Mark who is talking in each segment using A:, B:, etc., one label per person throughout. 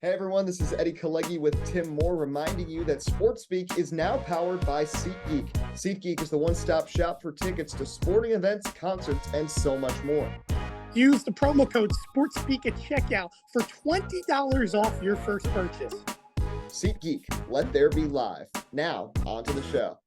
A: Hey everyone, this is Kalegi with Tim Moore reminding you that SportsSpeak is now powered by SeatGeek. SeatGeek is the one-stop shop for tickets to sporting events, concerts, and so much more.
B: Use the promo code SportsSpeak at checkout for $20 off your first purchase.
A: SeatGeek, let there be live. Now, on to the show.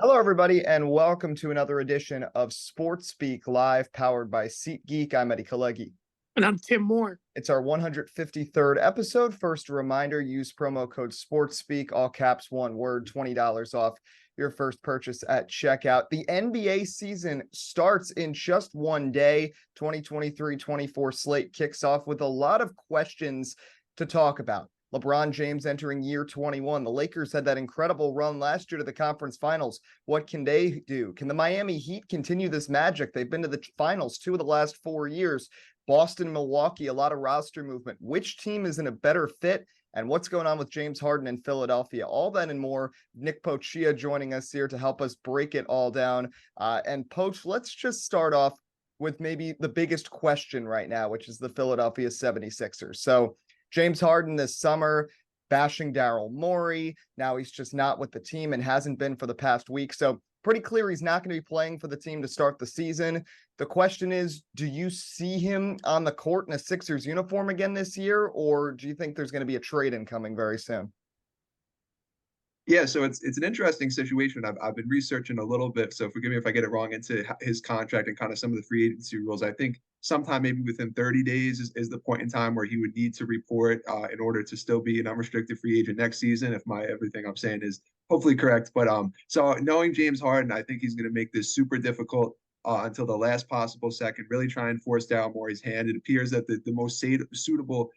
A: Hello, everybody, and welcome to another edition of SportsSpeak Live, powered by SeatGeek. I'm Kalegi.
B: And I'm Tim Moore.
A: It's our 153rd episode. First, a reminder, use promo code SportsSpeak, all caps, one word, $20 off your first purchase at checkout. The NBA season starts in just one day. 2023-24 slate kicks off with a lot of questions to talk about. LeBron James entering year 21. The Lakers had that incredible run last year to the conference finals. What can they do? Can the Miami Heat continue this magic? They've been to the finals 2 of the last 4 years. Boston, Milwaukee, a lot of roster movement. Which team is in a better fit? And what's going on with James Harden in Philadelphia? All that and more. Nick Pocchia joining us here to help us break it all down. And Poch, let's just start off with maybe the biggest question right now, which is the Philadelphia 76ers. So James Harden this summer bashing Daryl Morey. Now he's just not with the team and hasn't been for the past week. So pretty clear he's not going to be playing for the team to start the season. The question is, do you see him on the court in a Sixers uniform again this year, or do you think there's going to be a trade incoming very soon?
C: Yeah, so it's an interesting situation. I've been researching a little bit, so forgive me if I get it wrong, into his contract and kind of some of the free agency rules. I think sometime maybe within 30 days is the point in time where he would need to report in order to still be an unrestricted free agent next season, if everything I'm saying is hopefully correct. But so knowing James Harden, I think he's going to make this super difficult until the last possible second, really try and force Daryl Morey's hand. It appears that the most suitable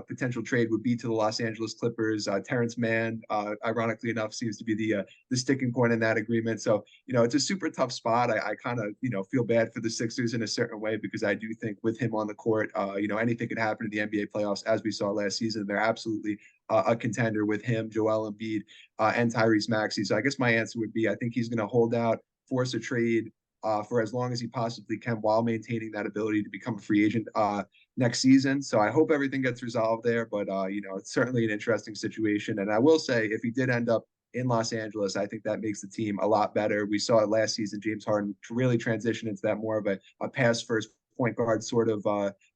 C: potential trade would be to the Los Angeles Clippers. Terrence Mann, ironically enough, seems to be the sticking point in that agreement. So, it's a super tough spot. I kind of, feel bad for the Sixers in a certain way, because I do think with him on the court, anything could happen in the NBA playoffs, as we saw last season. They're absolutely a contender with him, Joel Embiid, and Tyrese Maxey. So I guess my answer would be, I think he's going to hold out, force a trade for as long as he possibly can, while maintaining that ability to become a free agent next season. So I hope everything gets resolved there. But, it's certainly an interesting situation. And I will say, if he did end up in Los Angeles, I think that makes the team a lot better. We saw it last season, James Harden really transition into that more of a pass first point guard sort of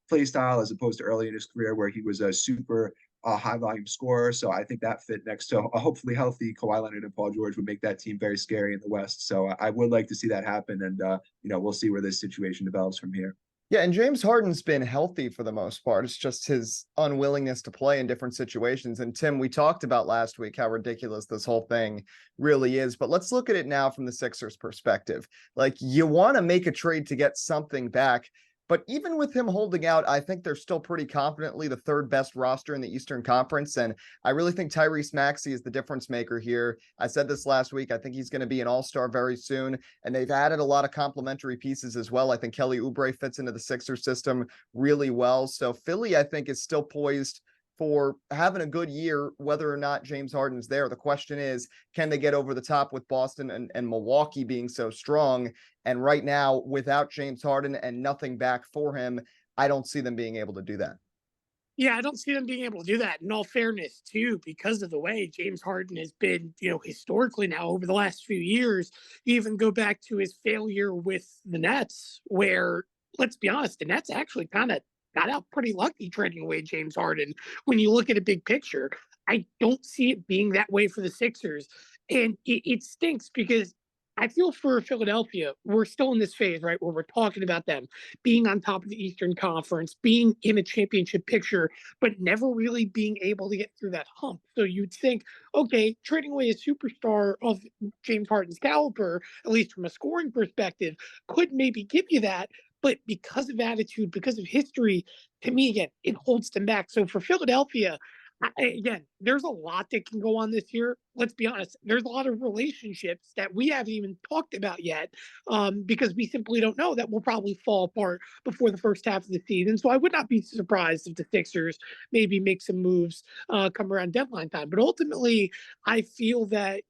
C: play style, as opposed to early in his career where he was a super high volume scorer. So I think that fit next to a hopefully healthy Kawhi Leonard and Paul George would make that team very scary in the West. So I would like to see that happen. And, we'll see where this situation develops from here.
A: Yeah, and James Harden's been healthy for the most part. It's just his unwillingness to play in different situations. And Tim, we talked about last week how ridiculous this whole thing really is. But let's look at it now from the Sixers' perspective. Like, you want to make a trade to get something back. But even with him holding out, I think they're still pretty confidently the third best roster in the Eastern Conference. And I really think Tyrese Maxey is the difference maker here. I said this last week. I think he's going to be an all-star very soon. And they've added a lot of complementary pieces as well. I think Kelly Oubre fits into the Sixers system really well. So Philly, I think, is still poised for having a good year, whether or not James Harden's there. The question is, can they get over the top with Boston and Milwaukee being so strong? And right now, without James Harden and nothing back for him, I don't see them being able to do that.
B: Yeah, I don't see them being able to do that. In all fairness, too, because of the way James Harden has been, historically now over the last few years. You even go back to his failure with the Nets, where, let's be honest, the Nets actually kind of got out pretty lucky trading away James Harden. When you look at a big picture, I don't see it being that way for the Sixers. And it stinks, because I feel for Philadelphia, we're still in this phase, right, where we're talking about them being on top of the Eastern Conference, being in a championship picture, but never really being able to get through that hump. So you'd think, okay, trading away a superstar of James Harden's caliber, at least from a scoring perspective, could maybe give you that. But because of attitude, because of history, to me, again, it holds them back. So for Philadelphia, again, there's a lot that can go on this year. let's be honest, there's a lot of relationships that we haven't even talked about yet, because we simply don't know, that will probably fall apart before the first half of the season. So I would not be surprised if the Sixers maybe make some moves come around deadline time. But ultimately, I feel that,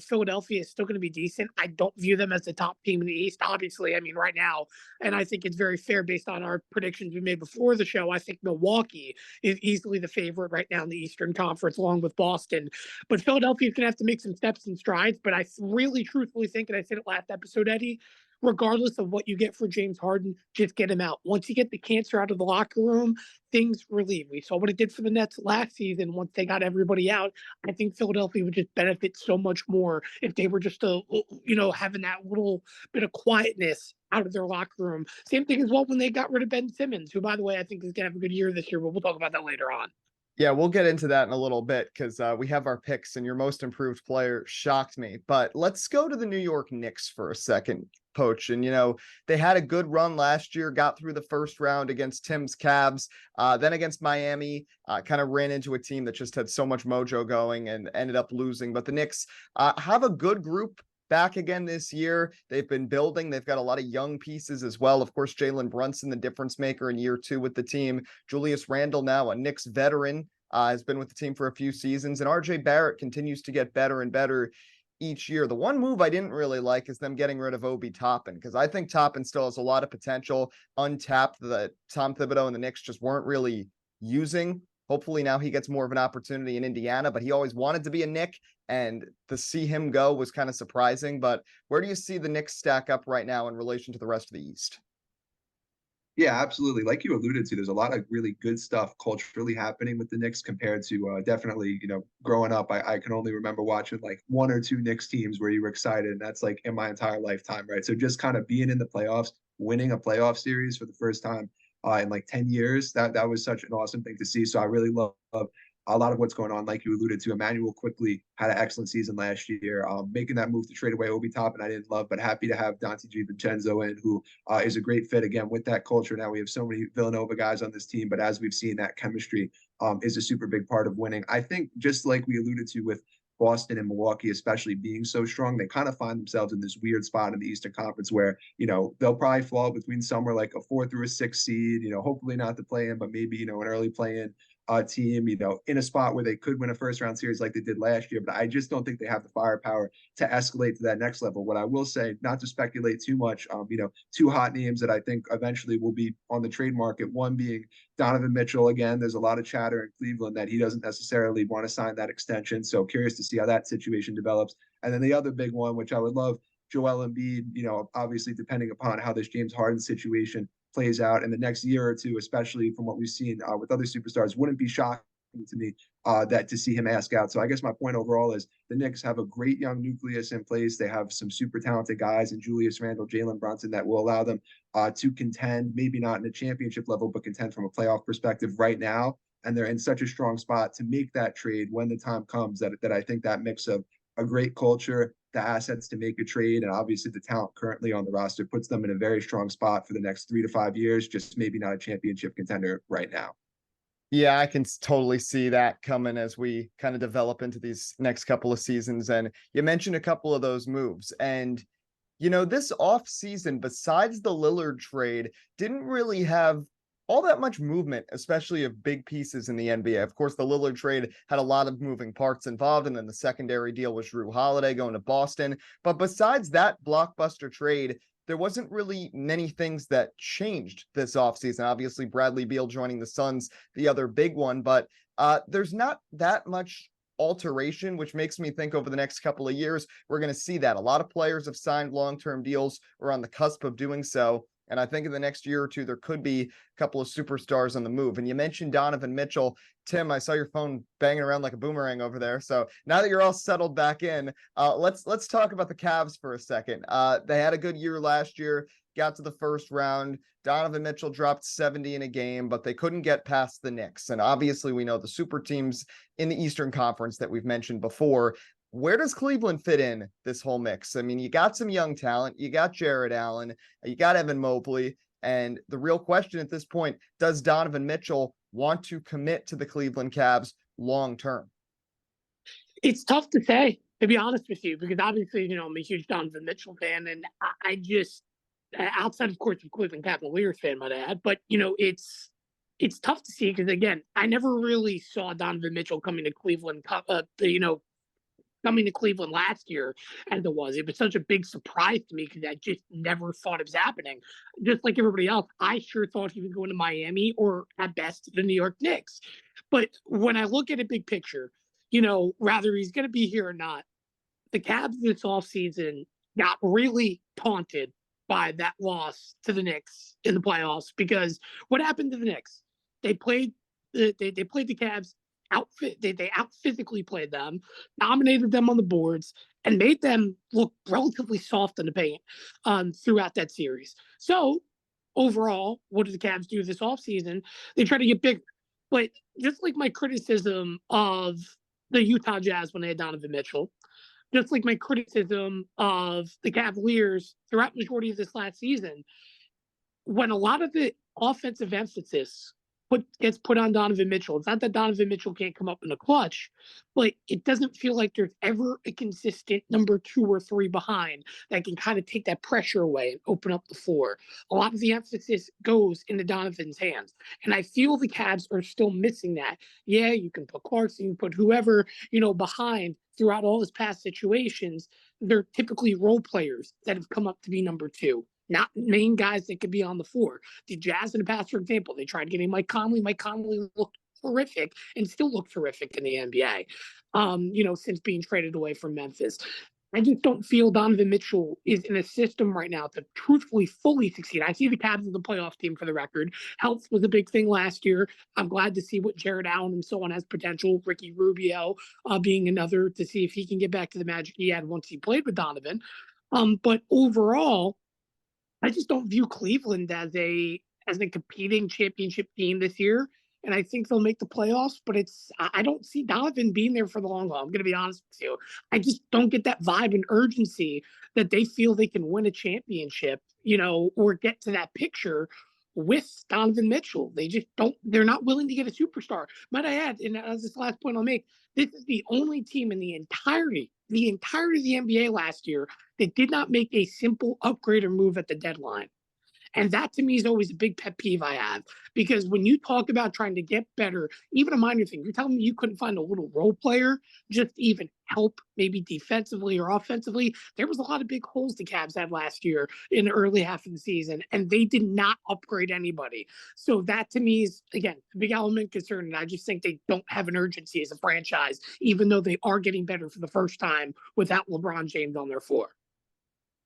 B: Philadelphia is still going to be decent. I don't view them as the top team in the East, obviously. I mean, right now, and I think it's very fair based on our predictions we made before the show. I think Milwaukee is easily the favorite right now in the Eastern Conference, along with Boston. But Philadelphia's going to have to make some steps and strides. But I really, truthfully think, and I said it last episode, Eddie, regardless of what you get for James Harden, just get him out. Once you get the cancer out of the locker room, things relieve. We saw what it did for the Nets last season once they got everybody out. I think Philadelphia would just benefit so much more if they were just, having that little bit of quietness out of their locker room. Same thing as well when they got rid of Ben Simmons, who, by the way, I think is going to have a good year this year, but we'll talk about that later on.
A: Yeah, we'll get into that in a little bit because we have our picks and your most improved player shocked me. But let's go to the New York Knicks for a second, Poach. And, they had a good run last year, got through the first round against Tim's Cavs, then against Miami, kind of ran into a team that just had so much mojo going and ended up losing. But the Knicks have a good group back again this year. They've been building. They've got a lot of young pieces as well. Of course, Jalen Brunson, the difference maker in year 2 with the team. Julius Randle, now a Knicks veteran, has been with the team for a few seasons. And RJ Barrett continues to get better and better each year. The one move I didn't really like is them getting rid of Obi Toppin, because I think Toppin still has a lot of potential untapped that Tom Thibodeau and the Knicks just weren't really using. Hopefully now he gets more of an opportunity in Indiana, but he always wanted to be a Knick, and to see him go was kind of surprising. But where do you see the Knicks stack up right now in relation to the rest of the East?
C: Yeah, absolutely. Like you alluded to, there's a lot of really good stuff culturally happening with the Knicks compared to definitely, growing up. I can only remember watching like 1 or 2 Knicks teams where you were excited. And that's like in my entire lifetime, right? So just kind of being in the playoffs, winning a playoff series for the first time in like 10 years, that was such an awesome thing to see. So I really love a lot of what's going on. Like you alluded to, Emmanuel quickly had an excellent season last year. Making that move to trade away Obi Toppin, I didn't love, but happy to have Dante DiVincenzo in, who is a great fit again with that culture. Now we have so many Villanova guys on this team, but as we've seen, that chemistry is a super big part of winning. I think just like we alluded to with Boston and Milwaukee, especially being so strong, they kind of find themselves in this weird spot in the Eastern Conference where, they'll probably fall between somewhere like a 4th or a 6th seed, hopefully not the play in, but maybe, an early play in team, in a spot where they could win a first round series like they did last year. But I just don't think they have the firepower to escalate to that next level. What I will say, not to speculate too much, 2 hot names that I think eventually will be on the trade market, one being Donovan Mitchell. Again, there's a lot of chatter in Cleveland that he doesn't necessarily want to sign that extension. So curious to see how that situation develops. And then the other big one, which I would love, Joel Embiid, obviously depending upon how this James Harden situation plays out in the next year or two, especially from what we've seen with other superstars, wouldn't be shocking to me that to see him ask out. So I guess my point overall is the Knicks have a great young nucleus in place. They have some super talented guys in Julius Randle, Jalen Brunson, that will allow them to contend, maybe not in a championship level, but contend from a playoff perspective right now. And they're in such a strong spot to make that trade when the time comes that I think that mix of a great culture, the assets to make a trade, and obviously the talent currently on the roster puts them in a very strong spot for the next 3 to 5 years, just maybe not a championship contender right now.
A: Yeah, I can totally see that coming as we kind of develop into these next couple of seasons. And you mentioned a couple of those moves. And, this off season, besides the Lillard trade, didn't really have all that much movement, especially of big pieces in the NBA. Of course, the Lillard trade had a lot of moving parts involved, and then the secondary deal was Jrue Holiday going to Boston. But besides that blockbuster trade, there wasn't really many things that changed this offseason. Obviously, Bradley Beal joining the Suns, the other big one, but there's not that much alteration, which makes me think over the next couple of years, we're going to see that. A lot of players have signed long-term deals or on the cusp of doing so. And I think in the next year or two, there could be a couple of superstars on the move. And you mentioned Donovan Mitchell. Tim, I saw your phone banging around like a boomerang over there. So now that you're all settled back in, let's talk about the Cavs for a second. They had a good year last year, got to the first round. Donovan Mitchell dropped 70 in a game, but they couldn't get past the Knicks. And obviously, we know the super teams in the Eastern Conference that we've mentioned before. Where does Cleveland fit in this whole mix? I mean, you got some young talent, you got Jared Allen, you got Evan Mobley, and the real question at this point, does Donovan Mitchell want to commit to the Cleveland Cavs long term?
B: It's tough to say, to be honest with you, because obviously, I'm a huge Donovan Mitchell fan, and I just, outside, of course, of Cleveland Cavaliers fan, might I add, but it's tough to see because again, I never really saw Donovan Mitchell coming to Cleveland, coming to Cleveland last year as it was. It was such a big surprise to me because I just never thought it was happening. Just like everybody else, I sure thought he was going to Miami or at best the New York Knicks. But when I look at a big picture, rather he's going to be here or not, the Cavs this offseason got really taunted by that loss to the Knicks in the playoffs because what happened to the Knicks? They played they played the Cavs they out physically played them, dominated them on the boards, and made them look relatively soft in the paint throughout that series. So overall, what do the Cavs do this offseason? They try to get bigger. But just like my criticism of the Utah Jazz when they had Donovan Mitchell, just like my criticism of the Cavaliers throughout the majority of this last season, when a lot of the offensive emphasis gets put on Donovan Mitchell, it's not that Donovan Mitchell can't come up in the clutch, but it doesn't feel like there's ever a consistent number 2 or 3 behind that can kind of take that pressure away and open up the floor. A lot of the emphasis goes into Donovan's hands, and I feel the Cavs are still missing that. Yeah, you can put Clarkson, you can put whoever behind throughout all his past situations. They're typically role players that have come up to be number 2, not main guys that could be on the floor. The Jazz in the past, for example, they tried getting Mike Conley. Mike Conley looked horrific and still looks horrific in the NBA, since being traded away from Memphis. I just don't feel Donovan Mitchell is in a system right now to truthfully fully succeed. I see the Cavs as a playoff team for the record. Health was a big thing last year. I'm glad to see what Jared Allen and so on has potential. Ricky Rubio being another to see if he can get back to the magic he had once he played with Donovan. But overall, I just don't view Cleveland as a competing championship team this year. And I think they'll make the playoffs, but I don't see Donovan being there for the long haul. I'm going to be honest with you. I just don't get that vibe and urgency that they feel they can win a championship, or get to that picture with Donovan Mitchell. They just don't, they're not willing to get a superstar. Might I add, and as this last point I'll make, this is the only team in the entirety of the NBA last year that did not make a simple upgrade or move at the deadline. And that to me is always a big pet peeve I have, because when you talk about trying to get better, even a minor thing, you're telling me you couldn't find a little role player just to even help maybe defensively or offensively. There was a lot of big holes the Cavs had last year in the early half of the season, and they did not upgrade anybody. So that to me is, again, a big element concern. And I just think they don't have an urgency as a franchise, even though they are getting better for the first time without LeBron James on their floor.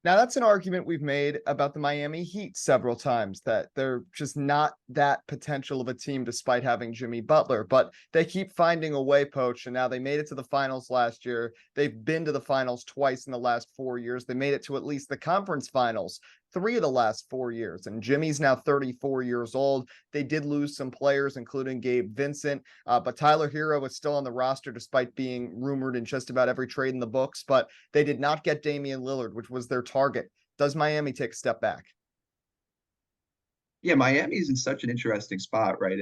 A: Now, that's an argument we've made about the Miami Heat several times, that they're just not that potential of a team despite having Jimmy Butler, but they keep finding a way, Poach, and now they made it to the finals last year. They've been to the finals twice in the last 4 years. They made it to at least the conference finals 3 of the last 4 years, and Jimmy's now 34 years old. They did lose some players, including Gabe Vincent, but Tyler Hero is still on the roster despite being rumored in just about every trade in the books, but they did not get Damian Lillard, which was their target. Does Miami take a step back?
C: Yeah, Miami is in such an interesting spot, right?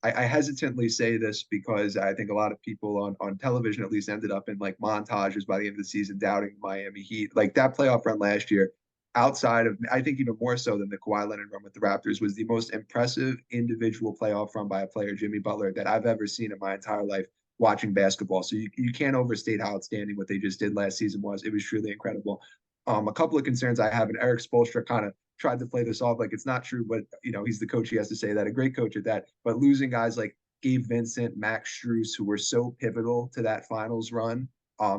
C: I hesitantly say this because I think a lot of people on television at least ended up in like montages by the end of the season doubting Miami Heat. Like that playoff run last year, outside of, I think even more so than the Kawhi Leonard run with the Raptors, was the most impressive individual playoff run by a player, Jimmy Butler, that I've ever seen in my entire life watching basketball. So you can't overstate how outstanding what they just did last season was. It was truly incredible. A couple of concerns I have, and Eric Spoelstra kind of tried to play this off like it's not true, but he's the coach. He has to say that, a great coach at that. But losing guys like Gabe Vincent, Max Strus, who were so pivotal to that finals run,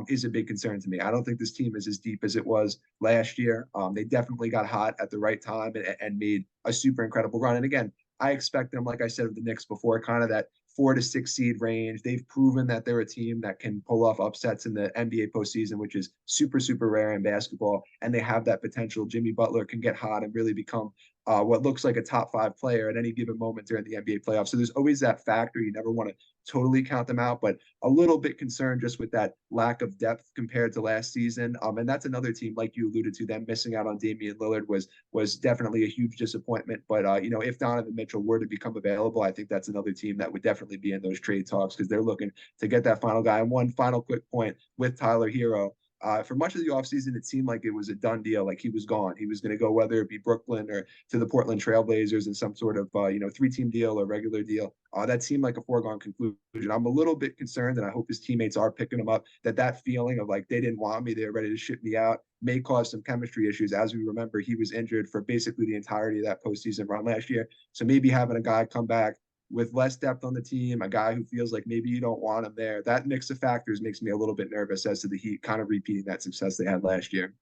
C: is a big concern to me. I don't think this team is as deep as it was last year. They definitely got hot at the right time and made a super incredible run. And again, I expect them, like I said with the Knicks before, kind of that 4 to 6 seed range. They've proven that they're a team that can pull off upsets in the NBA postseason, which is super, super rare in basketball. And they have that potential. Jimmy Butler can get hot and really become what looks like a top 5 player at any given moment during the NBA playoffs. So there's always that factor. You never want to totally count them out, but a little bit concerned just with that lack of depth compared to last season. And that's another team, like you alluded to, them missing out on Damian Lillard was definitely a huge disappointment. But if Donovan Mitchell were to become available, I think that's another team that would definitely be in those trade talks because they're looking to get that final guy. And one final quick point with Tyler Hero. For much of the offseason, it seemed like it was a done deal. Like he was gone. He was going to go, whether it be Brooklyn or to the Portland Trailblazers in some sort of, 3-team deal or regular deal. That seemed like a foregone conclusion. I'm a little bit concerned, and I hope his teammates are picking him up, that feeling of like, they didn't want me, they're ready to ship me out, may cause some chemistry issues. As we remember, he was injured for basically the entirety of that postseason run last year. So maybe having a guy come back with less depth on the team, a guy who feels like maybe you don't want him there, that mix of factors makes me a little bit nervous as to the Heat kind of repeating that success they had last year.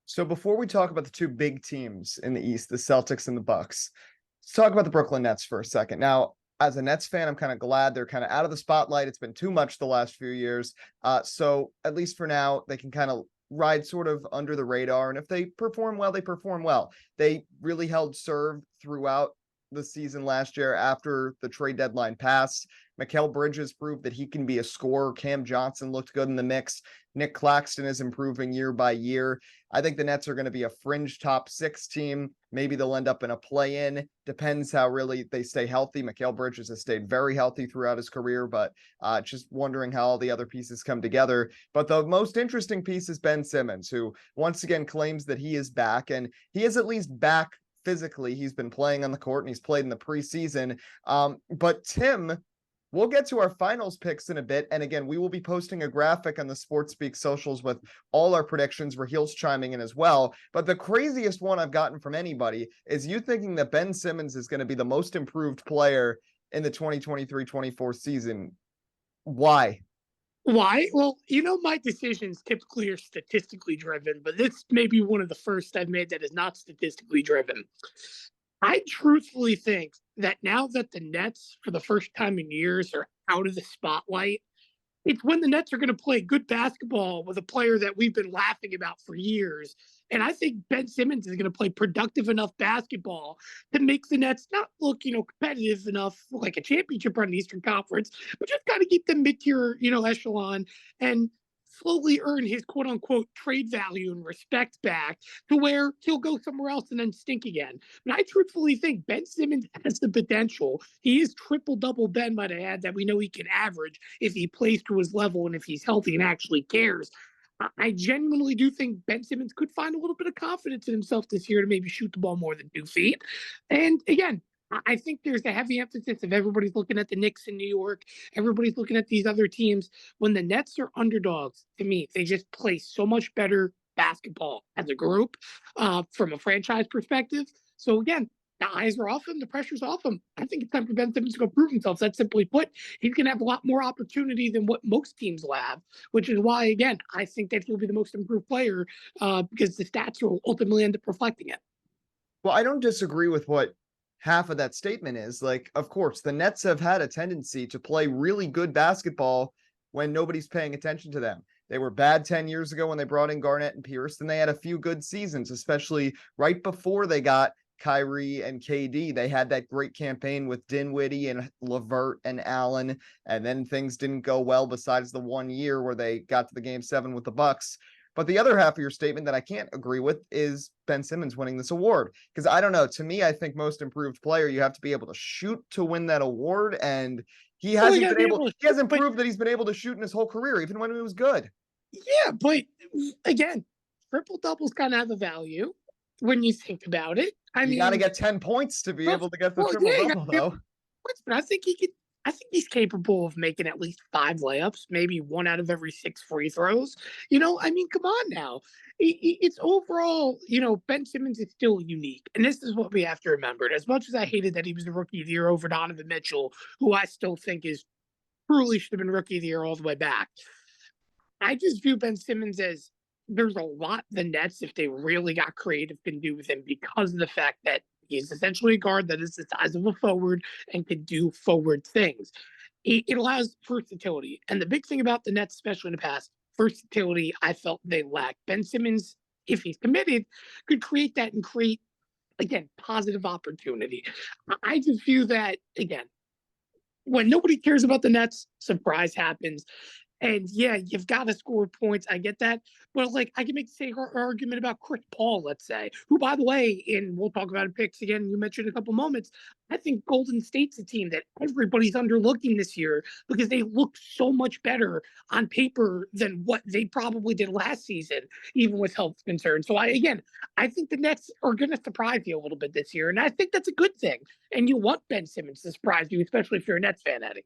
A: So before we talk about the two big teams in the East, the Celtics and the Bucks, let's talk about the Brooklyn Nets for a second. Now, as a Nets fan, I'm kind of glad they're kind of out of the spotlight. It's been too much the last few years. So at least for now, they can kind of ride sort of under the radar. And if they perform well, they perform well. They really held serve throughout the season last year after the trade deadline passed. Mikal Bridges proved that he can be a scorer. Cam Johnson looked good in the mix. Nick Claxton is improving year by year. I think the Nets are going to be a fringe top 6 team. Maybe they'll end up in a play-in. Depends how really they stay healthy. Mikal Bridges has stayed very healthy throughout his career, but just wondering how all the other pieces come together. But the most interesting piece is Ben Simmons, who once again claims that he is back, and he is at least back physically. He's been playing on the court and he's played in the preseason. But Tim, we'll get to our finals picks in a bit. And again, we will be posting a graphic on the Sports Speak socials with all our predictions. Rahil's chiming in as well. But the craziest one I've gotten from anybody is you thinking that Ben Simmons is going to be the most improved player in the 2023-24 season. Why?
B: Why? Well, my decisions typically are statistically driven, but this may be one of the first I've made that is not statistically driven. I truthfully think that now that the Nets, for the first time in years, are out of the spotlight, it's when the Nets are going to play good basketball with a player that we've been laughing about for years. And I think Ben Simmons is going to play productive enough basketball to make the Nets not look, competitive enough like a championship run in the Eastern Conference, but just kind of keep them mid-tier, echelon and slowly earn his quote unquote trade value and respect back to where he'll go somewhere else and then stink again. But I truthfully think Ben Simmons has the potential. He is triple double Ben, might I add, that we know he can average if he plays to his level and if he's healthy and actually cares. I genuinely do think Ben Simmons could find a little bit of confidence in himself this year to maybe shoot the ball more than 2 feet. And again, I think there's a heavy emphasis if everybody's looking at the Knicks in New York, everybody's looking at these other teams. When the Nets are underdogs, to me, they just play so much better basketball as a group from a franchise perspective. So again, the eyes are off him, the pressure's off him. I think it's time for Ben Simmons to go prove himself. That's simply put, he's going to have a lot more opportunity than what most teams will have, which is why, again, I think that he'll be the most improved player because the stats will ultimately end up reflecting it.
A: Well, I don't disagree with what half of that statement is. Like, of course, the Nets have had a tendency to play really good basketball when nobody's paying attention to them. They were bad 10 years ago when they brought in Garnett and Pierce, and they had a few good seasons, especially right before they got Kyrie and KD. They had that great campaign with Dinwiddie and LeVert and Allen, and then things didn't go well besides the 1 year where they got to the Game 7 with the Bucks. But the other half of your statement that I can't agree with is Ben Simmons winning this award. Because I don't know, to me, I think most improved player, you have to be able to shoot to win that award. And he hasn't proved that he's been able to shoot in his whole career, even when he was good.
B: Yeah, but again, triple doubles kind of have a value when you think about it.
A: You got to get 10 points to be able to get the triple double, though.
B: But I think he's capable of making at least 5 layups, maybe 1 out of every 6 free throws. Come on now. It's overall, Ben Simmons is still unique. And this is what we have to remember. As much as I hated that he was the rookie of the year over Donovan Mitchell, who I still think is truly should have been rookie of the year all the way back, I just view Ben Simmons as there's a lot the Nets, if they really got creative, can do with him because of the fact that he's essentially a guard that is the size of a forward and can do forward things. It allows versatility. And the big thing about the Nets, especially in the past, versatility, I felt they lacked. Ben Simmons, if he's committed, could create that and create again, positive opportunity. I just view that, again, when nobody cares about the Nets, surprise happens. And yeah, you've got to score points. I get that. But like, I can make the same argument about Chris Paul, let's say, who, by the way, and we'll talk about picks again, you mentioned a couple moments. I think Golden State's a team that everybody's underlooking this year because they look so much better on paper than what they probably did last season, even with health concerns. So I think the Nets are going to surprise you a little bit this year. And I think that's a good thing. And you want Ben Simmons to surprise you, especially if you're a Nets fan, Eddie.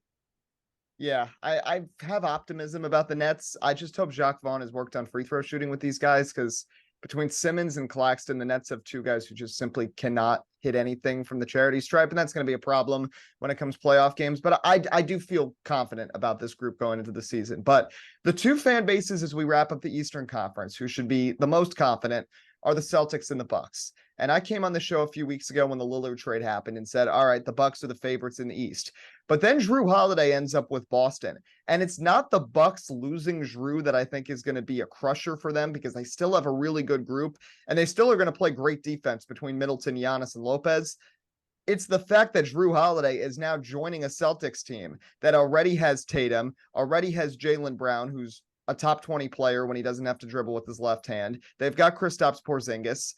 A: Yeah, I have optimism about the Nets. I just hope Jacques Vaughn has worked on free throw shooting with these guys because between Simmons and Claxton, the Nets have two guys who just simply cannot hit anything from the charity stripe, and that's going to be a problem when it comes playoff games. But I do feel confident about this group going into the season. But the two fan bases as we wrap up the Eastern Conference, who should be the most confident, are the Celtics and the Bucks. And I came on the show a few weeks ago when the Lillard trade happened and said, all right, the Bucks are the favorites in the East. But then Drew Holiday ends up with Boston. And it's not the Bucks losing Drew that I think is going to be a crusher for them because they still have a really good group and they still are going to play great defense between Middleton, Giannis, and Lopez. It's the fact that Drew Holiday is now joining a Celtics team that already has Tatum, already has Jaylen Brown, who's a top 20 player when he doesn't have to dribble with his left hand. They've got Kristaps Porzingis.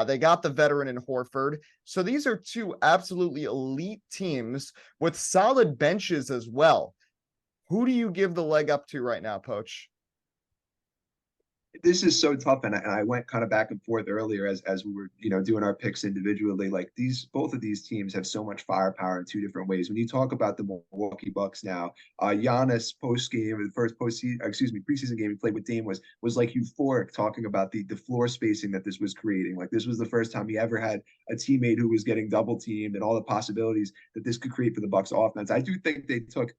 A: They got the veteran in Horford. So these are two absolutely elite teams with solid benches as well. Who do you give the leg up to right now, Poach?
C: This is so tough, and I went kind of back and forth earlier as we were doing our picks individually. Like both of these teams have so much firepower in two different ways. When you talk about the Milwaukee Bucks now, Giannis post game, the first preseason game he played with Dame was like euphoric, talking about the floor spacing that this was creating. Like this was the first time he ever had a teammate who was getting double teamed and all the possibilities that this could create for the Bucks offense. I do think they took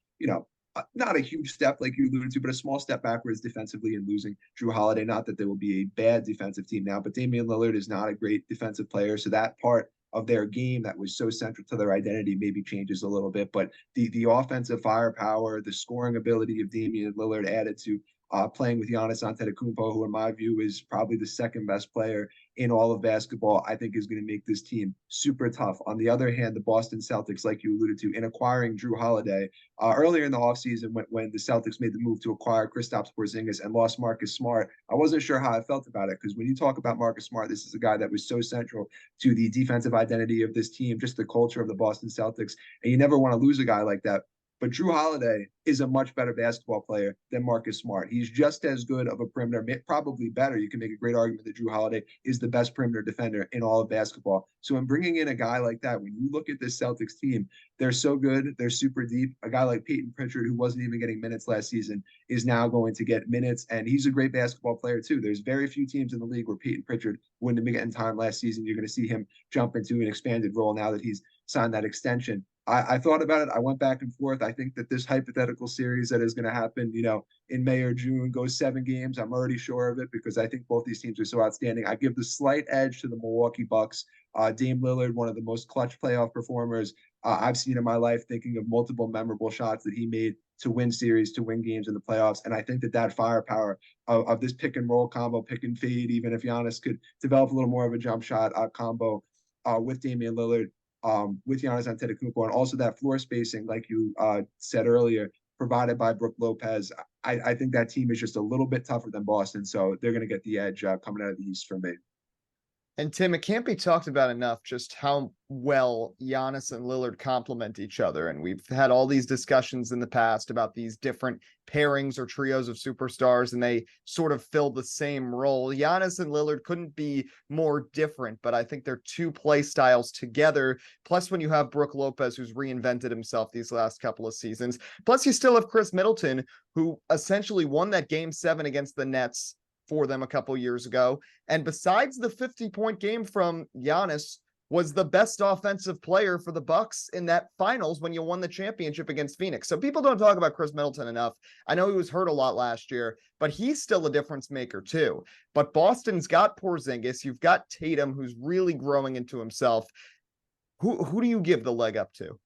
C: not a huge step like you alluded to, but a small step backwards defensively in losing Drew Holiday. Not that they will be a bad defensive team now, but Damian Lillard is not a great defensive player. So that part of their game that was so central to their identity maybe changes a little bit. But the offensive firepower, the scoring ability of Damian Lillard added to playing with Giannis Antetokounmpo, who in my view is probably the second best player in all of basketball, I think is going to make this team super tough. On the other hand, the Boston Celtics, like you alluded to, in acquiring Drew Holiday earlier in the offseason when the Celtics made the move to acquire Kristaps Porzingis and lost Marcus Smart, I wasn't sure how I felt about it because when you talk about Marcus Smart, this is a guy that was so central to the defensive identity of this team, just the culture of the Boston Celtics, and you never want to lose a guy like that. But Drew Holiday is a much better basketball player than Marcus Smart. He's just as good of a perimeter, probably better. You can make a great argument that Drew Holiday is the best perimeter defender in all of basketball. So in bringing in a guy like that, when you look at this Celtics team, they're so good. They're super deep. A guy like Peyton Pritchard, who wasn't even getting minutes last season, is now going to get minutes. And he's a great basketball player too. There's very few teams in the league where Peyton Pritchard wouldn't have been getting time last season. You're going to see him jump into an expanded role now that he's signed that extension. I thought about it. I went back and forth. I think that this hypothetical series that is going to happen, in May or June goes 7 games. I'm already sure of it because I think both these teams are so outstanding. I give the slight edge to the Milwaukee Bucks. Dame Lillard, one of the most clutch playoff performers I've seen in my life, thinking of multiple memorable shots that he made to win series, to win games in the playoffs. And I think that firepower of this pick and roll combo, pick and fade, even if Giannis could develop a little more of a jump shot combo with Damian Lillard, with Giannis Antetokounmpo, and also that floor spacing, like you said earlier, provided by Brook Lopez. I think that team is just a little bit tougher than Boston, so they're going to get the edge coming out of the East for me.
A: And Tim, it can't be talked about enough just how well Giannis and Lillard complement each other. And we've had all these discussions in the past about these different pairings or trios of superstars, and they sort of fill the same role. Giannis and Lillard couldn't be more different, but I think they're two play styles together. Plus, when you have Brook Lopez, who's reinvented himself these last couple of seasons, plus you still have Chris Middleton, who essentially won that game 7 against the Nets for them a couple years ago. And besides the 50-point game from Giannis, was the best offensive player for the Bucks in that finals when you won the championship against Phoenix. So people don't talk about Chris Middleton enough. I know he was hurt a lot last year, but he's still a difference maker too. But Boston's got Porzingis. You've got Tatum, who's really growing into himself. Who do you give the leg up to?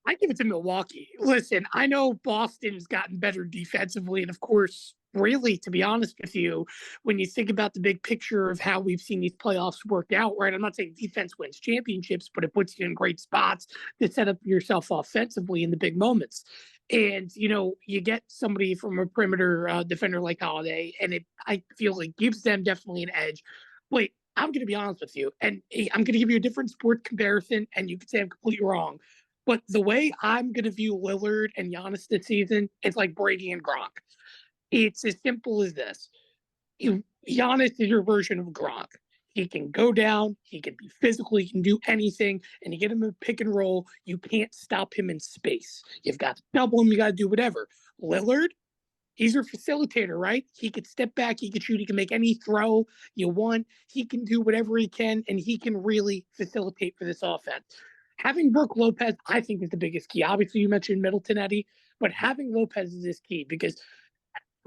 B: I give it to Milwaukee. Listen, I know Boston's gotten better defensively, and of course, really, to be honest with you, when you think about the big picture of how we've seen these playoffs work out, right? I'm not saying defense wins championships, but it puts you in great spots to set up yourself offensively in the big moments. And, you get somebody from a perimeter defender like Holiday, and I feel like gives them definitely an edge. Wait, I'm going to be honest with you, and I'm going to give you a different sport comparison, and you could say I'm completely wrong. But the way I'm going to view Lillard and Giannis this season, it's like Brady and Gronk. It's as simple as this. Giannis is your version of Gronk. He can go down, he can be physical, he can do anything, and you get him in pick and roll, you can't stop him in space. You've got to double him, you got to do whatever. Lillard, he's your facilitator, right? He could step back, he could shoot, he can make any throw you want, he can do whatever he can, and he can really facilitate for this offense. Having Brook Lopez, I think, is the biggest key. Obviously, you mentioned Middleton, Eddie, but having Lopez is key because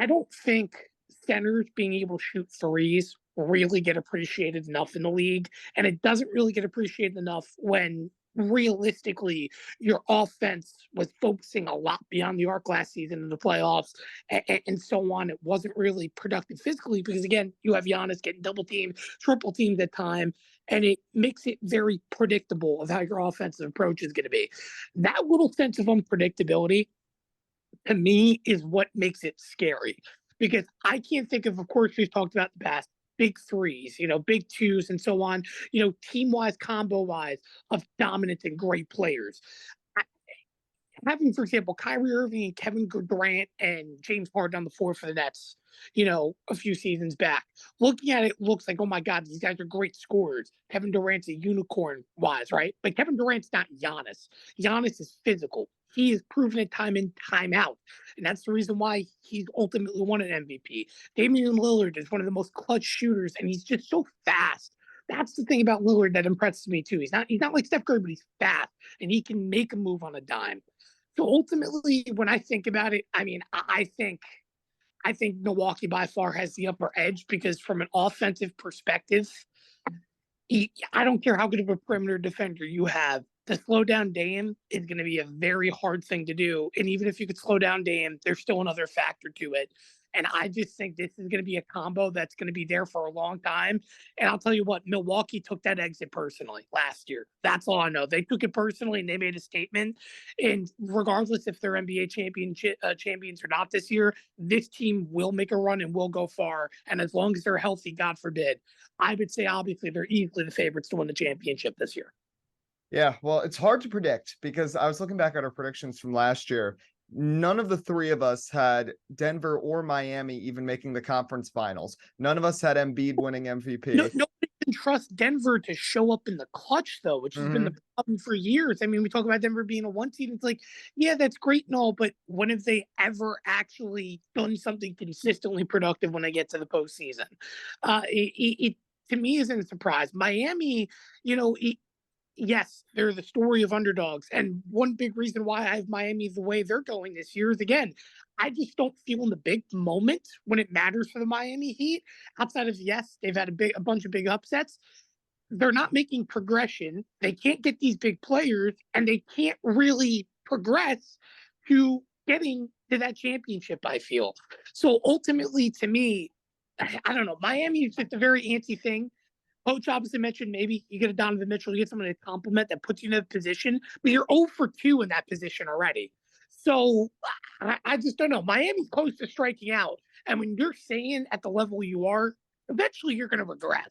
B: I don't think centers being able to shoot threes really get appreciated enough in the league. And it doesn't really get appreciated enough when realistically your offense was focusing a lot beyond the arc last season in the playoffs and so on. It wasn't really productive physically because, again, you have Giannis getting double teamed, triple teamed at time, and it makes it very predictable of how your offensive approach is going to be. That little sense of unpredictability, to me, is what makes it scary because I can't think of course, we've talked about the past, big threes, big twos and so on, team wise, combo wise of dominant and great players. Having, for example, Kyrie Irving and Kevin Durant and James Harden on the floor for the Nets, a few seasons back. Looking at it, looks like, oh my God, these guys are great scorers. Kevin Durant's a unicorn wise, right? But Kevin Durant's not Giannis. Giannis is physical. He has proven it time in, time out. And that's the reason why he's ultimately won an MVP. Damian Lillard is one of the most clutch shooters, and he's just so fast. That's the thing about Lillard that impresses me too. He's not like Steph Curry, but he's fast, and he can make a move on a dime. So ultimately, when I think about it, I mean, I think Milwaukee by far has the upper edge because from an offensive perspective, I don't care how good of a perimeter defender you have. To slow down Dame is going to be a very hard thing to do. And even if you could slow down Dame, there's still another factor to it. And I just think this is going to be a combo that's going to be there for a long time. And I'll tell you what, Milwaukee took that exit personally last year. That's all I know. They took it personally and they made a statement. And regardless if they're NBA champions or not this year, this team will make a run and will go far. And as long as they're healthy, God forbid, I would say obviously they're easily the favorites to win the championship this year.
A: Yeah, well, it's hard to predict because I was looking back at our predictions from last year. None of the three of us had Denver or Miami even making the conference finals. None of us had Embiid winning MVP.
B: Nobody can trust Denver to show up in the clutch, though, which has been the problem for years. I mean, we talk about Denver being a one seed. It's like, yeah, that's great and all, but when have they ever actually done something consistently productive when they get to the postseason? It to me isn't a surprise. Miami, yes, they're the story of underdogs. And one big reason why I have Miami the way they're going this year is, again, I just don't feel in the big moment when it matters for the Miami Heat. Outside of, yes, they've had a bunch of big upsets. They're not making progression. They can't get these big players, and they can't really progress to getting to that championship, I feel. So ultimately, to me, I don't know. Miami is just a very antsy thing. Coach obviously mentioned maybe you get a Donovan Mitchell, you get someone to compliment that puts you in a position, but you're 0 for 2 in that position already. So I just don't know. Miami's close to striking out. And when you're saying at the level you are, eventually you're going to regress.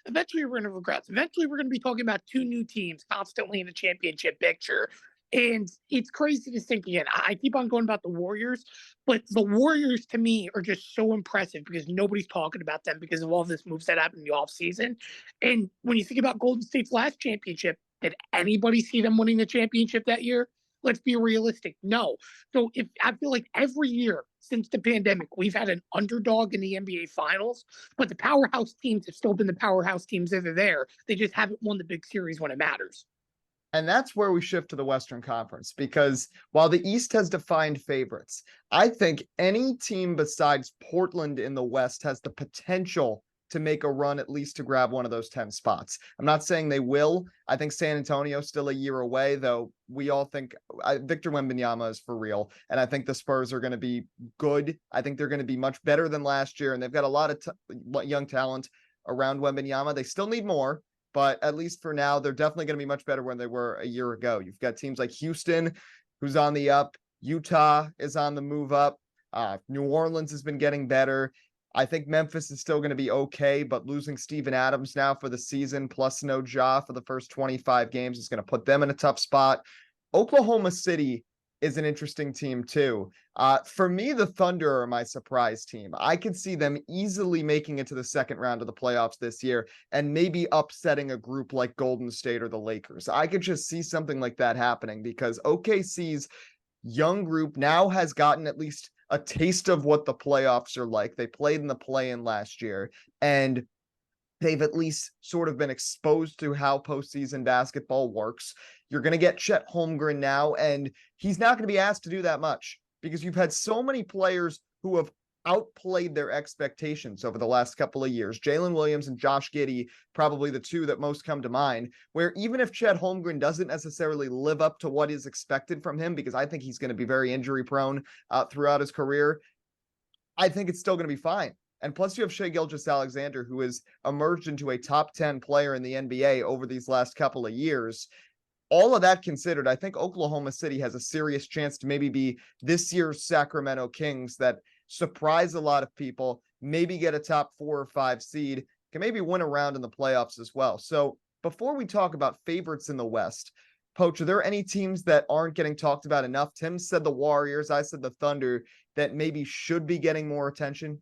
B: Eventually we're going to be talking about two new teams constantly in the championship picture. And it's crazy to think again. I keep on going about the Warriors, but the Warriors to me are just so impressive because nobody's talking about them because of all this moves that happened in the offseason. And when you think about Golden State's last championship, did anybody see them winning the championship that year? Let's be realistic. No. So if I feel like every year since the pandemic, we've had an underdog in the NBA finals, but the powerhouse teams have still been the powerhouse teams that are there. They just haven't won the big series when it matters.
A: And that's where we shift to the Western Conference, because while the East has defined favorites, I think any team besides Portland in the West has the potential to make a run, at least to grab one of those 10 spots. I'm not saying they will. I think San Antonio's still a year away, though we all think Victor Wembanyama is for real. And I think the Spurs are going to be good. I think they're going to be much better than last year. And they've got a lot of young talent around Wembanyama. They still need more, but at least for now, they're definitely going to be much better when they were a year ago. You've got teams like Houston, who's on the up. Utah is on the move up. New Orleans has been getting better. I think Memphis is still going to be okay, but losing Steven Adams now for the season, plus no Ja for the first 25 games, is going to put them in a tough spot. Oklahoma City is an interesting team too. For me, the Thunder are my surprise team. I could see them easily making it to the second round of the playoffs this year and maybe upsetting a group like Golden State or the Lakers. I could just see something like that happening because OKC's young group now has gotten at least a taste of what the playoffs are like. They played in the play-in last year, and they've at least sort of been exposed to how postseason basketball works. You're going to get Chet Holmgren now, and he's not going to be asked to do that much because you've had so many players who have outplayed their expectations over the last couple of years. Jalen Williams and Josh Giddey, probably the two that most come to mind, where even if Chet Holmgren doesn't necessarily live up to what is expected from him, because I think he's going to be very injury prone throughout his career, I think it's still going to be fine. And plus you have Shai Gilgeous-Alexander, who has emerged into a top 10 player in the NBA over these last couple of years. All of that considered, I think Oklahoma City has a serious chance to maybe be this year's Sacramento Kings that surprise a lot of people, maybe get a top 4 or 5 seed, can maybe win a round in the playoffs as well. So before we talk about favorites in the West, Poach, are there any teams that aren't getting talked about enough? Tim said the Warriors, I said the Thunder, that maybe should be getting more attention.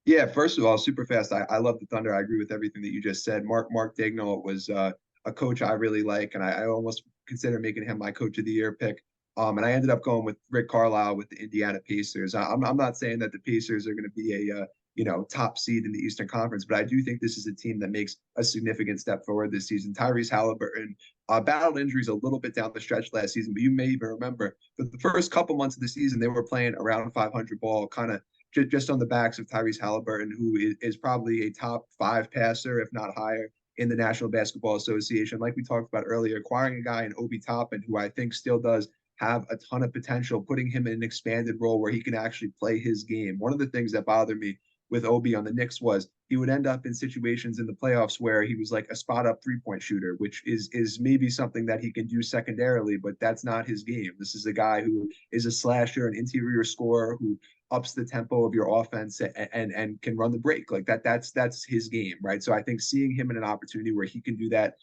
C: Yeah, first of all, super fast. I love the Thunder. I agree with everything that you just said. Mark Daigneault was a coach I really like, and I almost consider making him my coach of the year pick. And I ended up going with Rick Carlisle with the Indiana Pacers. I'm not saying that the Pacers are going to be a top seed in the Eastern Conference, but I do think this is a team that makes a significant step forward this season. Tyrese Halliburton battled injuries a little bit down the stretch last season, but you may even remember for the first couple months of the season they were playing around 500 ball, kind of just on the backs of Tyrese Halliburton, who is probably a top 5 passer, if not higher, in the National Basketball Association. Like we talked about earlier, acquiring a guy in Obi Toppin, who I think still does have a ton of potential, putting him in an expanded role where he can actually play his game. One of the things that bothered me with Obi on the Knicks was he would end up in situations in the playoffs where he was like a spot up 3-point shooter, which is maybe something that he can do secondarily, but that's not his game. This is a guy who is a slasher, an interior scorer who ups the tempo of your offense and can run the break like that. That's his game, right? So I think seeing him in an opportunity where he can do that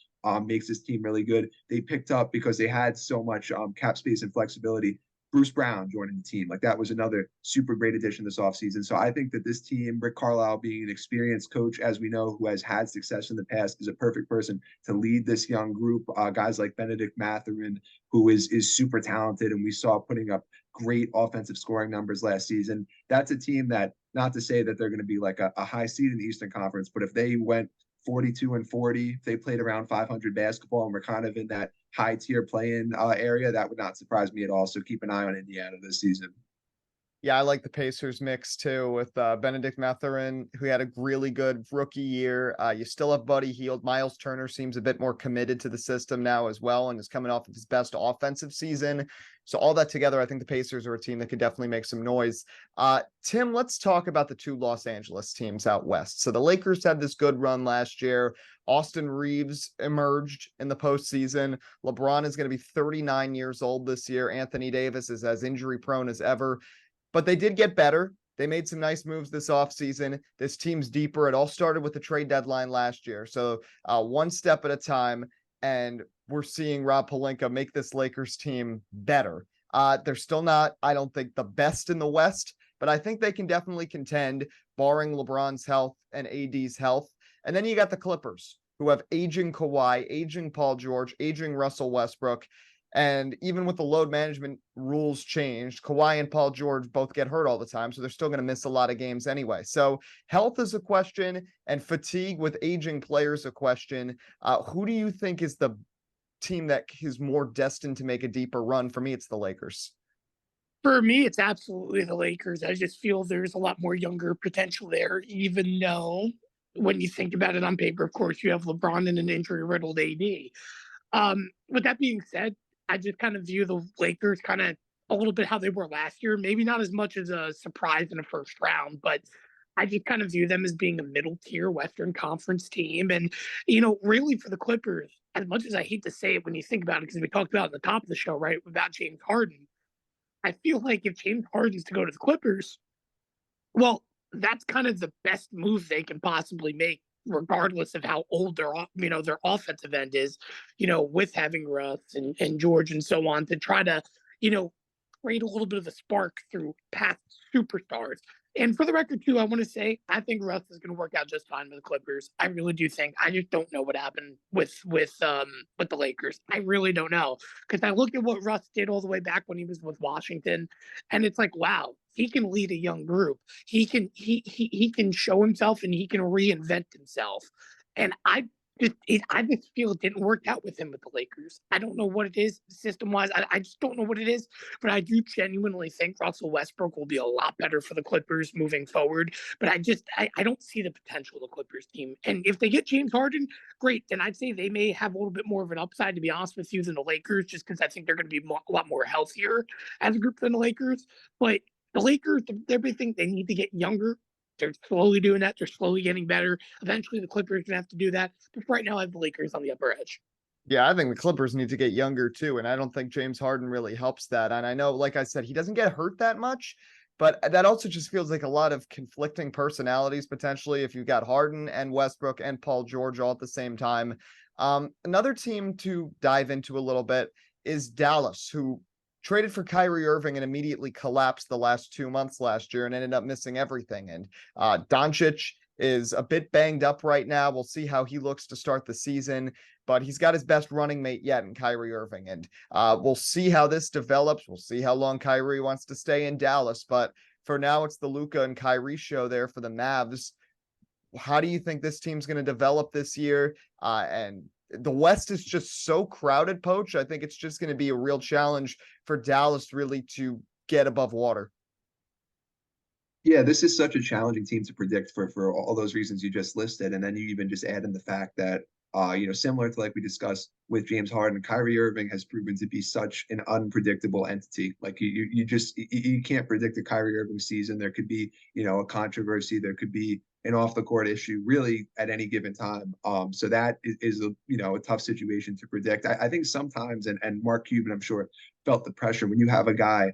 C: makes this team really good. They picked up, because they had so much cap space and flexibility, Bruce Brown joining the team. Like that was another super great addition this offseason. So I think that this team, Rick Carlisle being an experienced coach, as we know, who has had success in the past, is a perfect person to lead this young group. Guys like Benedict Mathurin, who is super talented, and we saw putting up great offensive scoring numbers last season. That's a team that, not to say that they're going to be like a high seed in the Eastern Conference, but if they went 42-40, if they played around 500 basketball and we're kind of in that high tier play-in area, that would not surprise me at all. So keep an eye on Indiana this season.
A: Yeah, I like the Pacers mix too with Benedict Mathurin, who had a really good rookie year. You still have Buddy Hield. Miles Turner seems a bit more committed to the system now as well and is coming off of his best offensive season. So all that together, I think the Pacers are a team that could definitely make some noise. Tim, let's talk about the 2 Los Angeles teams out west. So the Lakers had this good run last year. Austin Reeves emerged in the postseason. LeBron is going to be 39 years old this year. Anthony Davis is as injury prone as ever. But they did get better. They made some nice moves this offseason. This team's deeper. It all started with the trade deadline last year. So one step at a time, and we're seeing Rob Pelinka make this Lakers team better. They're still not, I don't think, the best in the West, but I think they can definitely contend, barring LeBron's health and AD's health. And then you got the Clippers, who have aging Kawhi, aging Paul George, aging Russell Westbrook. And even with the load management rules changed, Kawhi and Paul George both get hurt all the time, so they're still going to miss a lot of games anyway. So health is a question, and fatigue with aging players a question. Who do you think is the team that is more destined to make a deeper run? For me, it's the Lakers.
B: For me, it's absolutely the Lakers. I just feel there's a lot more younger potential there, even though when you think about it on paper, of course, you have LeBron and an injury-riddled AD. With that being said, I just kind of view the Lakers kind of a little bit how they were last year. Maybe not as much as a surprise in the first round, but I just kind of view them as being a middle tier Western Conference team. And, really for the Clippers, as much as I hate to say it when you think about it, because we talked about at the top of the show, right, about James Harden, I feel like if James Harden's to go to the Clippers, well, that's kind of the best move they can possibly make, regardless of how old their offensive end is, with having Russ and George and so on, to try to, you know, create a little bit of a spark through past superstars. And for the record, too, I want to say I think Russ is going to work out just fine with the Clippers. I really do think. I just don't know what happened with the Lakers. I really don't know, because I look at what Russ did all the way back when he was with Washington, and it's like, wow, he can lead a young group. He can show himself and he can reinvent himself. And I just feel it didn't work out with him with the Lakers. I don't know what it is system wise. I just don't know what it is, but I do genuinely think Russell Westbrook will be a lot better for the Clippers moving forward. But I don't see the potential of the Clippers team. And if they get James Harden, great. Then I'd say they may have a little bit more of an upside, to be honest with you, than the Lakers, just because I think they're going to be a lot more healthier as a group than the Lakers. But the Lakers, they're big thing. They need to get younger. They're slowly doing that. They're slowly getting better. Eventually, the Clippers are going to have to do that. But right now, I have the Lakers on the upper edge.
A: Yeah, I think the Clippers need to get younger too, and I don't think James Harden really helps that. And I know, like I said, he doesn't get hurt that much, but that also just feels like a lot of conflicting personalities potentially if you've got Harden and Westbrook and Paul George all at the same time. Another team to dive into a little bit is Dallas, who traded for Kyrie Irving and immediately collapsed the last 2 months last year and ended up missing everything. And Doncic is a bit banged up right now. We'll see how he looks to start the season, but he's got his best running mate yet in Kyrie Irving. And we'll see how this develops. We'll see how long Kyrie wants to stay in Dallas. But for now, it's the Luka and Kyrie show there for the Mavs. How do you think this team's going to develop this year? And the West is just so crowded, Poach. I think it's just going to be a real challenge for Dallas really to get above water.
C: Yeah, this is such a challenging team to predict for all those reasons you just listed. And then you even just add in the fact that, similar to like we discussed with James Harden, Kyrie Irving has proven to be such an unpredictable entity. Like you can't predict a Kyrie Irving season. There could be, a controversy. There could be an off the court issue really at any given time. So that is a tough situation to predict. I think sometimes, and Mark Cuban, I'm sure, felt the pressure when you have a guy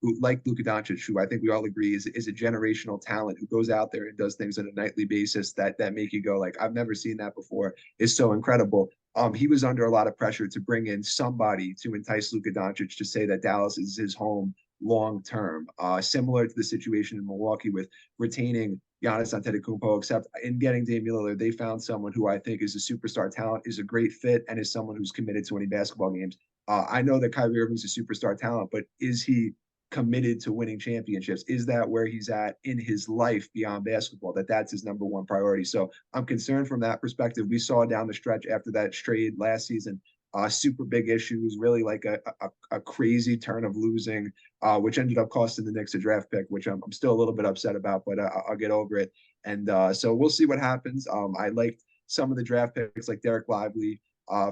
C: who, like Luka Doncic, who I think we all agree is a generational talent, who goes out there and does things on a nightly basis that make you go like, I've never seen that before, is so incredible. He was under a lot of pressure to bring in somebody to entice Luka Doncic to say that Dallas is his home long term. Similar to the situation in Milwaukee with retaining Giannis Antetokounmpo, except in getting Damian Lillard, they found someone who I think is a superstar talent, is a great fit, and is someone who's committed to winning basketball games. I know that Kyrie Irving's a superstar talent, but is he committed to winning championships? Is that where he's at in his life beyond basketball? That's his number one priority. So I'm concerned from that perspective. We saw down the stretch after that trade last season, super big issues, really like a crazy turn of losing, which ended up costing the Knicks a draft pick, which I'm still a little bit upset about, but I'll get over it. And so we'll see what happens. I liked some of the draft picks like Derek Lively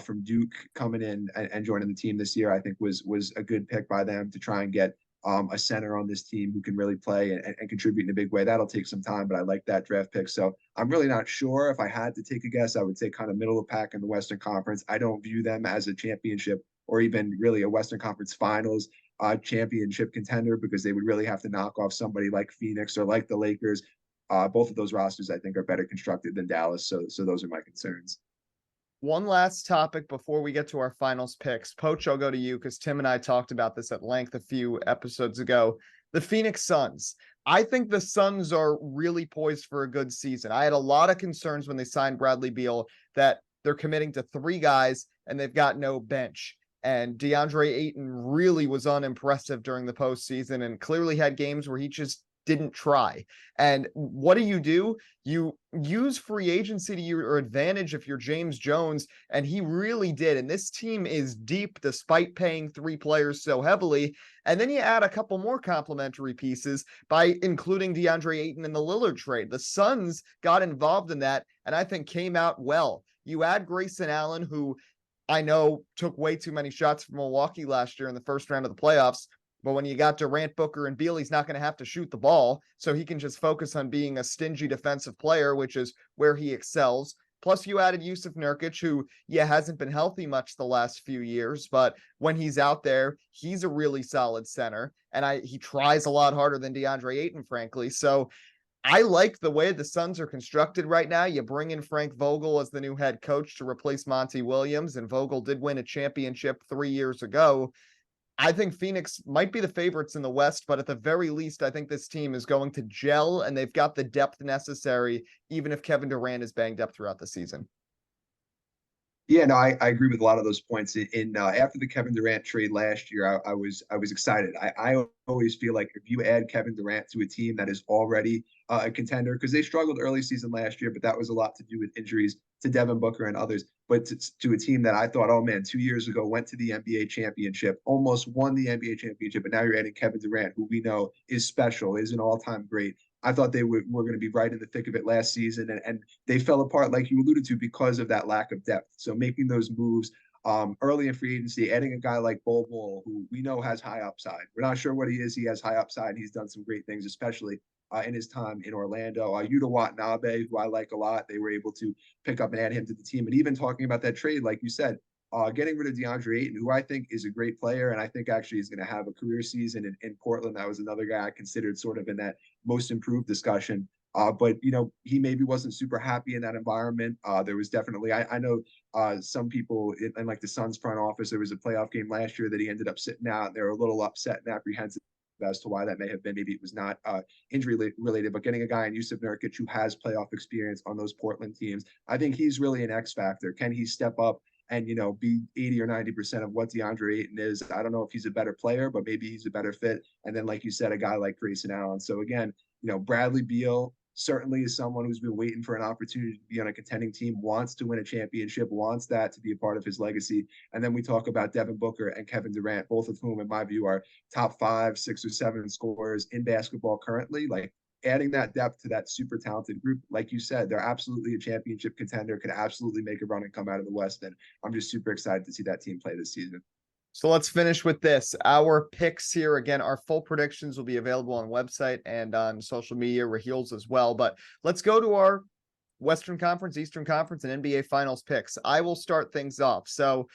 C: from Duke coming in and joining the team this year. I think was a good pick by them to try and get a center on this team who can really play and contribute in a big way. That'll take some time, but I like that draft pick. So I'm really not sure. If I had to take a guess, I would say kind of middle of the pack in the Western Conference. I don't view them as a championship or even really a Western Conference Finals championship contender, because they would really have to knock off somebody like Phoenix or like the Lakers. Both of those rosters, I think, are better constructed than Dallas. So those are my concerns.
A: One last topic before we get to our finals picks. Poach, I'll go to you because Tim and I talked about this at length a few episodes ago. The Phoenix Suns. I think the Suns are really poised for a good season. I had a lot of concerns when they signed Bradley Beal that they're committing to 3 guys and they've got no bench. And DeAndre Ayton really was unimpressive during the postseason and clearly had games where he just didn't try. And what do? You use free agency to your advantage if you're James Jones, and he really did. And this team is deep despite paying 3 players so heavily. And then you add a couple more complementary pieces by including DeAndre Ayton in the Lillard trade. The Suns got involved in that and I think came out well. You add Grayson Allen, who I know took way too many shots from Milwaukee last year in the first round of the playoffs. But when you got Durant, Booker, and Beal, he's not going to have to shoot the ball. So he can just focus on being a stingy defensive player, which is where he excels. Plus, you added Yusuf Nurkic, who, hasn't been healthy much the last few years, but when he's out there, he's a really solid center. And he tries a lot harder than DeAndre Ayton, frankly. So I like the way the Suns are constructed right now. You bring in Frank Vogel as the new head coach to replace Monty Williams, and Vogel did win a championship 3 years ago. I think Phoenix might be the favorites in the West, but at the very least, I think this team is going to gel and they've got the depth necessary, even if Kevin Durant is banged up throughout the season.
C: Yeah, no, I agree with a lot of those points. In after the Kevin Durant trade last year, I was excited. I always feel like if you add Kevin Durant to a team that is already a contender, because they struggled early season last year, but that was a lot to do with injuries to Devin Booker and others. But to a team that I thought, oh man, 2 years ago went to the NBA championship, almost won the NBA championship, but now you're adding Kevin Durant, who we know is special, is an all-time great. I thought they were going to be right in the thick of it last season, and they fell apart, like you alluded to, because of that lack of depth. So making those moves early in free agency, adding a guy like Bol Bol, who we know has high upside. We're not sure what he is. He has high upside. He's done some great things, especially in his time in Orlando. Yuta Watanabe, who I like a lot, they were able to pick up and add him to the team. And even talking about that trade, like you said, getting rid of DeAndre Ayton, who I think is a great player, and I think actually is going to have a career season in Portland. That was another guy I considered sort of in that most improved discussion. But he maybe wasn't super happy in that environment. There was definitely, I know some people in like the Suns front office, there was a playoff game last year that he ended up sitting out. They're a little upset and apprehensive as to why that may have been. Maybe it was not injury related, but getting a guy in Yusuf Nurkic who has playoff experience on those Portland teams, I think he's really an X factor. Can he step up and be 80 or 90% of what DeAndre Ayton is? I don't know if he's a better player, but maybe he's a better fit. And then, like you said, a guy like Grayson Allen. So again, Bradley Beal certainly is someone who's been waiting for an opportunity to be on a contending team, wants to win a championship, wants that to be a part of his legacy. And then we talk about Devin Booker and Kevin Durant, both of whom, in my view, are top 5, 6, or 7 scorers in basketball currently. Like, adding that depth to that super talented group, like you said, they're absolutely a championship contender, could absolutely make a run and come out of the West. And I'm just super excited to see that team play this season.
A: So let's finish with this. Our picks here. Again, our full predictions will be available on the website and on social media, Rahil's as well. But let's go to our Western Conference, Eastern Conference, and NBA Finals picks. I will start things off. So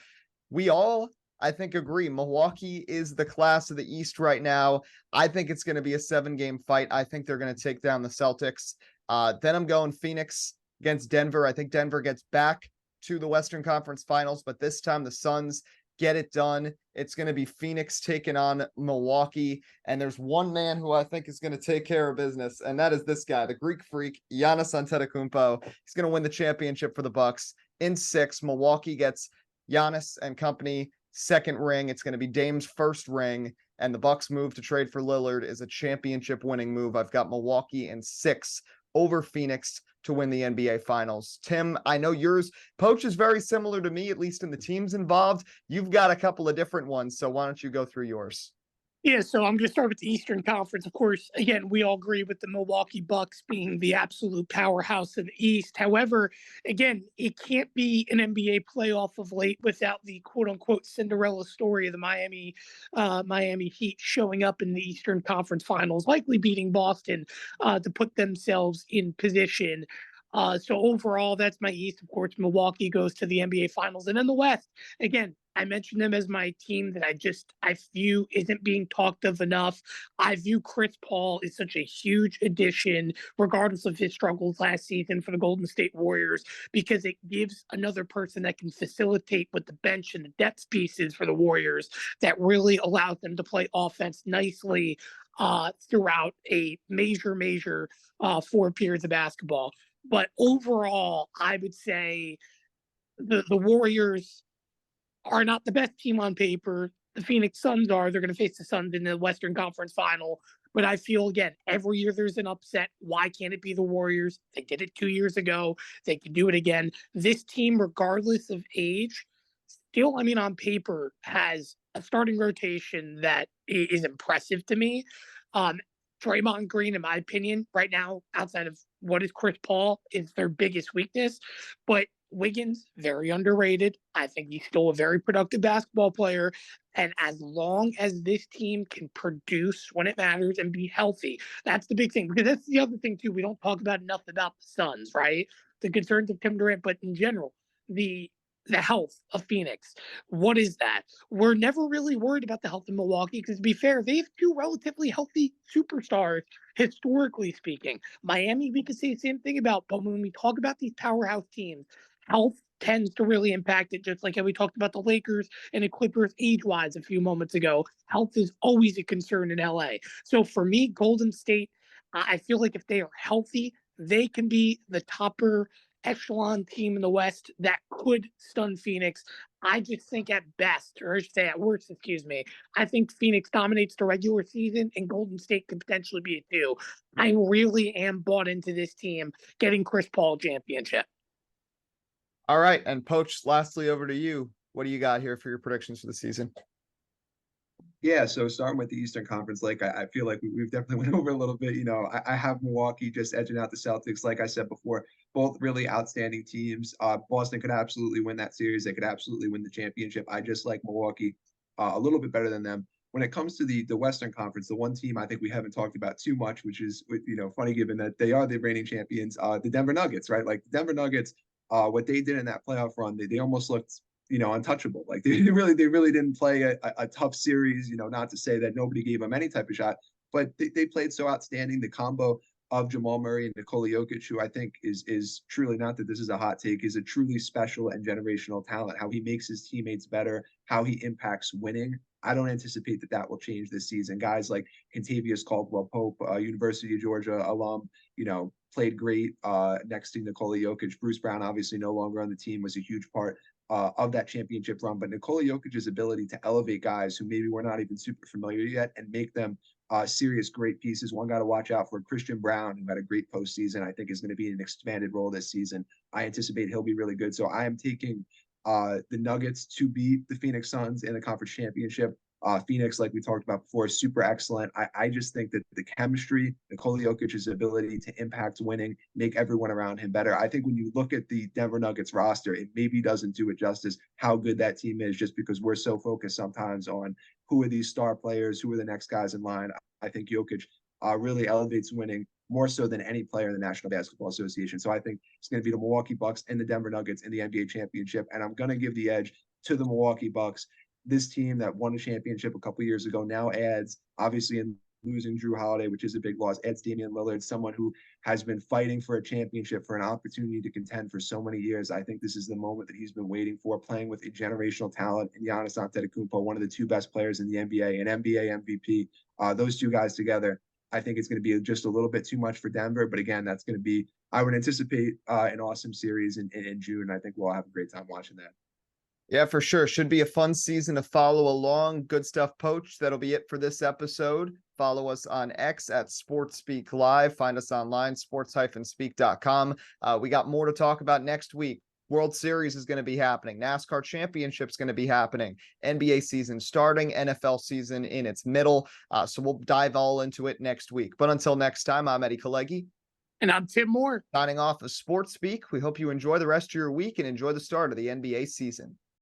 A: we all, I think, agree Milwaukee is the class of the East right now. I think it's going to be a 7-game fight. I think they're going to take down the Celtics. Then I'm going Phoenix against Denver. I think Denver gets back to the Western Conference Finals, but this time the Suns get it done. It's going to be Phoenix taking on Milwaukee. And there's one man who I think is going to take care of business, and that is this guy, the Greek freak, Giannis Antetokounmpo. He's going to win the championship for the Bucks in 6. Milwaukee gets Giannis and company second ring. It's going to be Dame's first ring, and the Bucks move to trade for Lillard is a championship winning move. I've got Milwaukee in 6 over Phoenix to win the NBA Finals. Tim, I know yours, Poach, is very similar to me, at least in the teams involved. You've got a couple of different ones, so why don't you go through yours?
B: Yeah, so I'm going to start with the Eastern Conference. Of course, again, we all agree with the Milwaukee Bucks being the absolute powerhouse in the East. However, again, it can't be an NBA playoff of late without the quote-unquote Cinderella story of the Miami Heat showing up in the Eastern Conference Finals, likely beating Boston to put themselves in position. So overall, that's my East. Of course, Milwaukee goes to the NBA Finals. And then the West, again, I mentioned them as my team that I view isn't being talked of enough. I view Chris Paul as such a huge addition, regardless of his struggles last season for the Golden State Warriors, because it gives another person that can facilitate with the bench and the depth pieces for the Warriors that really allows them to play offense nicely throughout a major 4 periods of basketball. But overall, I would say the Warriors are not the best team on paper. The Phoenix Suns are. They're going to face the Suns in the Western Conference Final. But I feel, again, every year there's an upset. Why can't it be the Warriors? They did it 2 years ago. They can do it again. This team, regardless of age, still, I mean, on paper, has a starting rotation that is impressive to me. Um, Draymond Green, in my opinion, right now, outside of what is Chris Paul, is their biggest weakness. But Wiggins, very underrated. I think he's still a very productive basketball player. And as long as this team can produce when it matters and be healthy, that's the big thing. Because that's the other thing, too. We don't talk about enough about the Suns, right? The concerns of Tim Durant, but in general, the health of Phoenix. What is that? We're never really worried about the health of Milwaukee because, to be fair, they have two relatively healthy superstars, historically speaking. Miami, we could say the same thing about, but when we talk about these powerhouse teams, health tends to really impact it, just like how we talked about the Lakers and the Clippers age-wise a few moments ago. Health is always a concern in LA. So for me, Golden State, I feel like if they are healthy, they can be the topper echelon team in the West that could stun Phoenix. I just think at best, or I should say at worst, excuse me, I think Phoenix dominates the regular season and Golden State could potentially be a 2. I really am bought into this team getting Chris Paul championship.
A: All right. And Poach, lastly, over to you. What do you got here for your predictions for the season?
C: Yeah, so starting with the Eastern Conference, like I feel like we've definitely went over a little bit. I have Milwaukee just edging out the Celtics. Like I said before, both really outstanding teams. Boston could absolutely win that series. They could absolutely win the championship. I just like Milwaukee a little bit better than them. When it comes to the Western Conference, the one team I think we haven't talked about too much, which is funny given that they are the reigning champions, the Denver Nuggets, right? Like the Denver Nuggets, what they did in that playoff run, they almost looked untouchable. Like they really didn't play a tough series, not to say that nobody gave them any type of shot, but they played so outstanding. The combo of Jamal Murray and Nikola Jokic, who I think is truly, not that this is a hot take, is a truly special and generational talent. How he makes his teammates better, how he impacts winning. I don't anticipate that will change this season. Guys like Contavious Caldwell-Pope, University of Georgia alum, played great next to Nikola Jokic. Bruce Brown, obviously no longer on the team, was a huge part of that championship run. But Nikola Jokic's ability to elevate guys who maybe we're not even super familiar yet and make them serious great pieces. One guy to watch out for, Christian Brown, who had a great postseason, I think is going to be in an expanded role this season. I anticipate he'll be really good. So I am taking the Nuggets to beat the Phoenix Suns in the conference championship. Phoenix, like we talked about before, is super excellent. I just think that the chemistry, Nikola Jokic's ability to impact winning, make everyone around him better. I think when you look at the Denver Nuggets roster, it maybe doesn't do it justice how good that team is, just because we're so focused sometimes on who are these star players, who are the next guys in line. I think Jokic really elevates winning more so than any player in the National Basketball Association. So I think it's going to be the Milwaukee Bucks and the Denver Nuggets in the NBA championship. And I'm going to give the edge to the Milwaukee Bucks. This team that won a championship a couple years ago now adds, obviously in losing Drew Holiday, which is a big loss, adds Damian Lillard, someone who has been fighting for a championship, for an opportunity to contend for so many years. I think this is the moment that he's been waiting for, playing with a generational talent in Giannis Antetokounmpo, one of the two best players in the NBA, an NBA MVP. Those two guys together, I think it's going to be just a little bit too much for Denver. But again, that's going to be, I would anticipate an awesome series in June. I think we'll have a great time watching that.
A: Yeah, for sure. Should be a fun season to follow along. Good stuff, Poach. That'll be it for this episode. Follow us on X at SportsSpeak Live. Find us online, sports-speak.com. We got more to talk about next week. World Series is going to be happening. NASCAR Championship's going to be happening. NBA season starting, NFL season in its middle. So we'll dive all into it next week. But until next time, I'm Eddie Kalegi.
B: And I'm Tim Moore.
A: Signing off of Sports Speak. We hope you enjoy the rest of your week and enjoy the start of the NBA season.